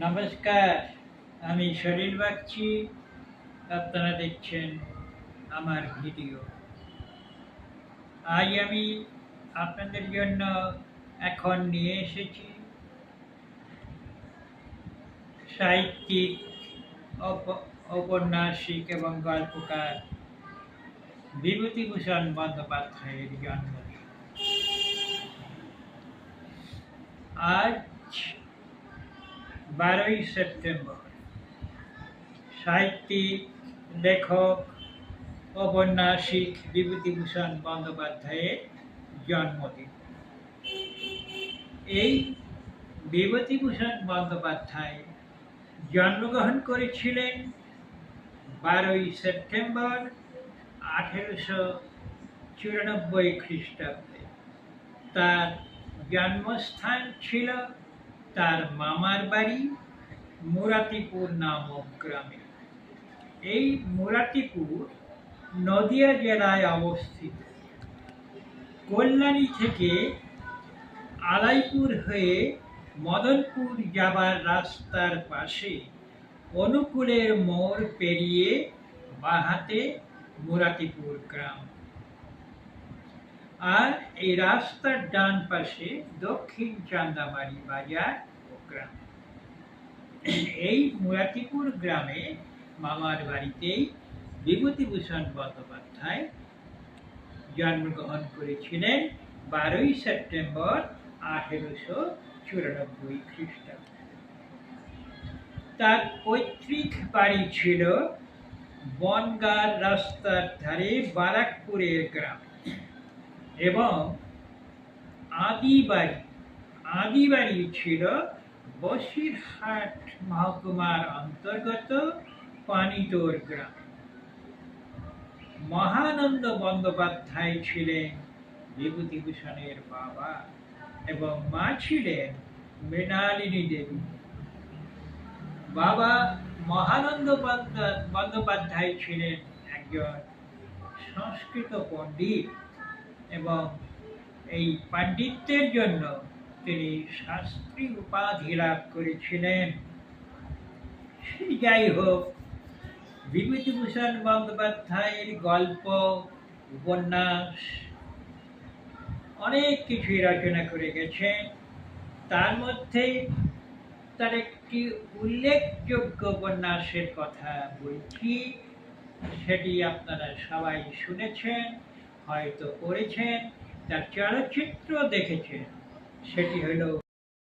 নমস্কার, আমি সলিল বাগচি। আপনারা দেখছেন আমার ভিডিও। আজ আমি আপনাদের জন্য এখন নিয়ে এসেছি সাহিত্যিক, ঔপন্যাসিক এবং গল্পকার বিভূতিভূষণ বন্দ্যোপাধ্যায়ের জন্মদিন। আজ 12ই সেপ্টেম্বর। সাহিত্যিক, লেখক, ঔপন্যাসিক বিভূতিভূষণ বন্দ্যোপাধ্যায়ের জন্মদিন। এই বিভূতিভূষণ বন্দ্যোপাধ্যায় জন্মগ্রহণ করেছিলেন 12ই সেপ্টেম্বর 1894 খ্রিস্টাব্দে। তার জন্মস্থান ছিল তার মামার বাড়ি মুরাতিপুর নামক গ্রামে। এই মুরাতিপুর নদিয়া জেলায় অবস্থিত। কল্যাণী থেকে আলাইপুর হয়ে মদনপুর যাবার রাস্তার পাশে অনুকূলের মোড় পেরিয়ে বাঁহাতে মুরাতিপুর গ্রাম, আর এই রাস্তার ডান পাশে দক্ষিণ চান্দামারি বাজার ও গ্রাম। এই মুরাতিপুর গ্রামে মামার বাড়িতেই বিভূতিভূষণ বন্দ্যোপাধ্যায় জন্মগ্রহণ করেছিলেন 12ই সেপ্টেম্বর 1894 খ্রিস্টাব্দে। তার পৈতৃক বাড়ি ছিল বনগাঁ রাস্তার ধারে বারাকপুরের গ্রাম, এবং আদি বাড়ি ছিল বসিরহাট মহকুমার অন্তর্গত পানিতোর গ্রাম। মহানন্দ বন্দ্যোপাধ্যায় ছিলেন বিভূতিভূষণের বাবা এবং মা ছিলেন মৃণালিনী দেবী। বাবা মহানন্দ বন্দ্যোপাধ্যায় ছিলেন একজন সংস্কৃত পণ্ডিত, এবং এই পাণ্ডিত্যের জন্য তিনি শাস্ত্রী উপাধি লাভ করেছিলেন। যাই হোক, বিভূতিভূষণ বন্দ্যোপাধ্যায়ের গল্প, উপন্যাস অনেক কিছুই রচনা করে গেছেন। তার মধ্যে তার একটি উল্লেখযোগ্য উপন্যাসের কথা বলছি, সেটি আপনারা সবাই শুনেছেন, হয়তো পড়েছেন, তার চলচ্চিত্র দেখেছেন। সেটি হলো